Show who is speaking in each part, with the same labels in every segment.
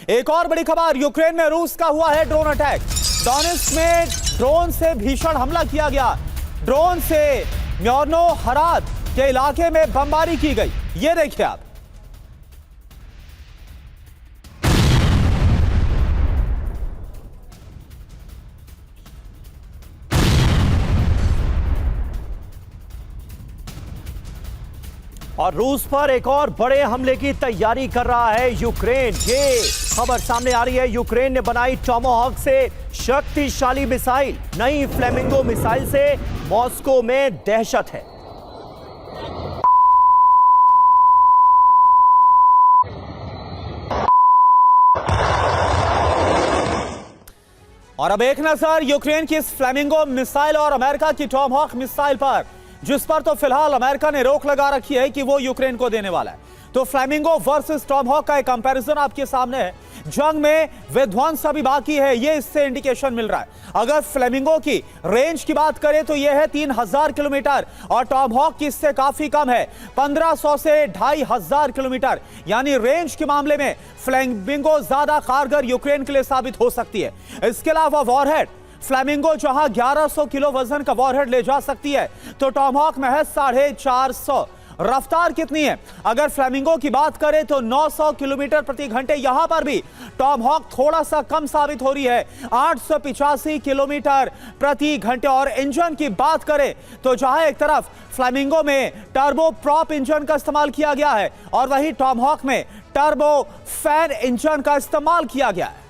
Speaker 1: एक और बड़ी खबर, यूक्रेन में रूस का हुआ है ड्रोन अटैक। डोनेट्स्क में ड्रोन से भीषण हमला किया गया। ड्रोन से म्योर्नो हरात के इलाके में बमबारी की गई। ये देखिए आप।
Speaker 2: और रूस पर एक और बड़े हमले की तैयारी कर रहा है यूक्रेन। ये खबर सामने आ रही है, यूक्रेन ने बनाई टॉमाहॉक से शक्तिशाली मिसाइल। नई फ्लेमिंगो मिसाइल से मॉस्को में दहशत है।
Speaker 1: और अब एक नजर यूक्रेन की इस फ्लेमिंगो मिसाइल और अमेरिका की टॉमाहॉक मिसाइल पर, जिस पर तो फिलहाल अमेरिका ने रोक लगा रखी है कि वो यूक्रेन को देने वाला है। तो फ्लेमिंगो वर्सेस टॉमाहॉक का एक कंपैरिजन आपके सामने है। जंग में विध्वंस अभी बाकी है, ये इससे इंडिकेशन मिल रहा है। अगर फ्लेमिंगो की रेंज की बात करें तो यह है 3000 किलोमीटर और टॉमाहॉक की इससे काफी कम है, 1500 से 2500 किलोमीटर। यानी रेंज के मामले में फ्लेमिंगो ज्यादा कारगर यूक्रेन के लिए साबित हो सकती है। इसके अलावा वॉरहेड, फ्लेमिंगो जहां 1100 किलो वजन का वॉरहेड ले जा सकती है तो टॉमाहॉक महज 450। रफ्तार कितनी है? अगर फ्लेमिंगो की बात करें तो 900 किलोमीटर प्रति घंटे। यहां पर भी टॉमाहॉक थोड़ा सा कम साबित हो रही है, 885 किलोमीटर प्रति घंटे। और इंजन की बात करें तो जहां एक तरफ फ्लेमिंगो में टर्बो प्रॉप इंजन का इस्तेमाल किया गया है और वहीं टॉमाहॉक में टर्बो फैन इंजन का इस्तेमाल किया गया है।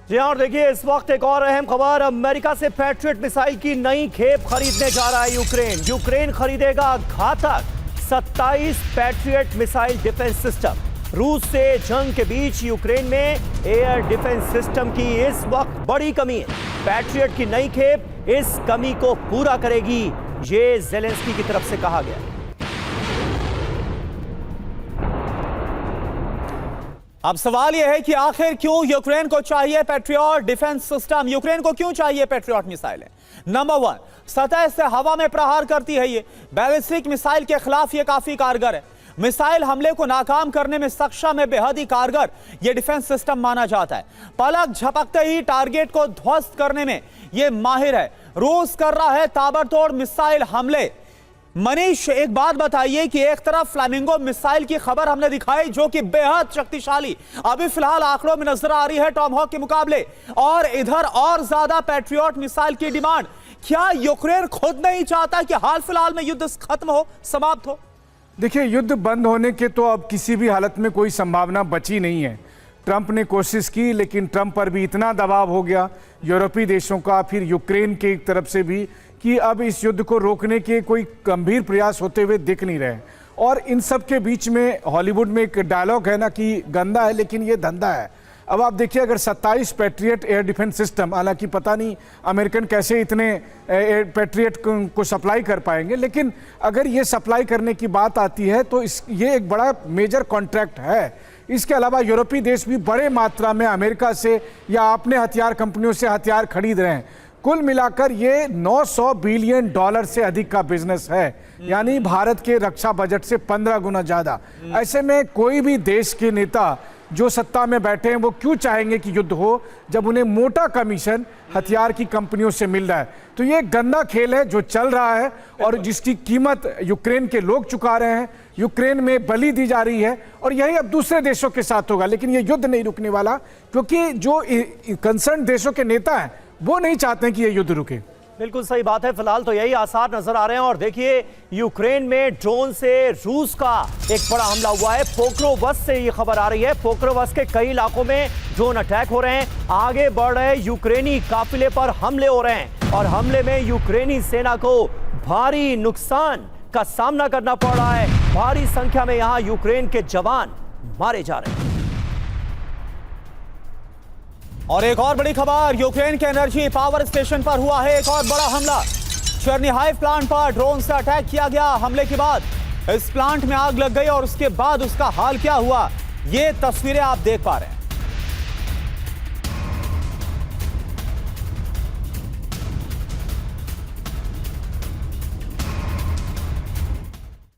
Speaker 2: जी और देखिए, इस वक्त एक और अहम खबर, अमेरिका से पैट्रियट मिसाइल की नई खेप खरीदने जा रहा है यूक्रेन। यूक्रेन खरीदेगा घातक 27 पैट्रियट मिसाइल डिफेंस सिस्टम। रूस से जंग के बीच यूक्रेन में एयर डिफेंस सिस्टम की इस वक्त बड़ी कमी है। पैट्रियट की नई खेप इस कमी को पूरा करेगी, ये ज़ेलेंस्की की तरफ से कहा गया।
Speaker 1: अब सवाल यह है कि आखिर क्यों यूक्रेन को चाहिए पैट्रियट डिफेंस सिस्टम? यूक्रेन को क्यों चाहिए पैट्रियट मिसाइलें? नंबर 1, सतह से हवा में प्रहार करती है। ये बैलिस्टिक मिसाइल के खिलाफ ये काफी कारगर है। मिसाइल हमले को नाकाम करने में सक्षम है, बेहद ही कारगर ये डिफेंस सिस्टम माना जाता है। पलक झपकते ही टारगेट को ध्वस्त करने में ये माहिर है। रूस कर रहा है ताबड़तोड़ मिसाइल हमले। मनीष, एक बात बताइए कि एक तरफ फ्लेमिंगो मिसाइल की खबर हमने दिखाई जो कि बेहद शक्तिशाली अभी फिलहाल आंकड़ों में नजर आ रही है टॉमाहॉक के मुकाबले, और इधर और ज्यादा पैट्रियट मिसाइल की डिमांड। क्या यूक्रेन खुद नहीं चाहता कि हाल फिलहाल में युद्ध खत्म हो, समाप्त हो?
Speaker 3: देखिए, युद्ध बंद होने के तो अब किसी भी हालत में कोई संभावना बची नहीं है। ट्रंप ने कोशिश की, लेकिन ट्रंप पर भी इतना दबाव हो गया यूरोपीय देशों का, फिर यूक्रेन की तरफ से भी, कि अब इस युद्ध को रोकने के कोई गंभीर प्रयास होते हुए दिख नहीं रहे। और इन सब के बीच में हॉलीवुड में एक डायलॉग है ना कि गंदा है लेकिन ये धंधा है। अब आप देखिए, अगर 27 पैट्रियट एयर डिफेंस सिस्टम, हालांकि पता नहीं अमेरिकन कैसे इतने पैट्रियट को सप्लाई कर पाएंगे, लेकिन अगर ये सप्लाई करने की बात आती है तो ये एक बड़ा मेजर कॉन्ट्रैक्ट है। इसके अलावा यूरोपीय देश भी बड़े मात्रा में अमेरिका से या अपने हथियार कंपनियों से हथियार खरीद रहे हैं। कुल मिलाकर ये 900 बिलियन डॉलर से अधिक का बिजनेस है, यानी भारत के रक्षा बजट से 15 गुना ज्यादा। ऐसे में कोई भी देश के नेता जो सत्ता में बैठे हैं वो क्यों चाहेंगे कि युद्ध हो, जब उन्हें मोटा कमीशन हथियार की कंपनियों से मिल रहा है। तो ये गंदा खेल है जो चल रहा है और जिसकी कीमत यूक्रेन के लोग चुका रहे हैं। यूक्रेन में बलि दी जा रही है और यही अब दूसरे देशों के साथ होगा। लेकिन ये युद्ध नहीं रुकने वाला, क्योंकि जो कंसर्न देशों के नेता हैं वो नहीं चाहते हैं कि ये युद्ध रुके।
Speaker 2: बिल्कुल सही बात है, फिलहाल तो यही आसार नजर आ रहे हैं। और देखिए, यूक्रेन में ड्रोन से रूस का एक बड़ा हमला हुआ है। पोक्रोवस्क से ये खबर आ रही है, पोक्रोवस्क के कई इलाकों में ड्रोन अटैक हो रहे हैं। आगे बढ़ रहे यूक्रेनी काफिले पर हमले हो रहे हैं और हमले में यूक्रेनी सेना को भारी नुकसान का सामना करना पड़ रहा है। भारी संख्या में यहां यूक्रेन के जवान मारे जा रहे हैं।
Speaker 1: और एक और बड़ी खबर, यूक्रेन के एनर्जी पावर स्टेशन पर हुआ है एक और बड़ा हमला। चेर्निहाइव प्लांट पर ड्रोन से अटैक किया गया। हमले के बाद इस प्लांट में आग लग गई और उसके बाद उसका हाल क्या हुआ, ये तस्वीरें आप देख पा रहे हैं।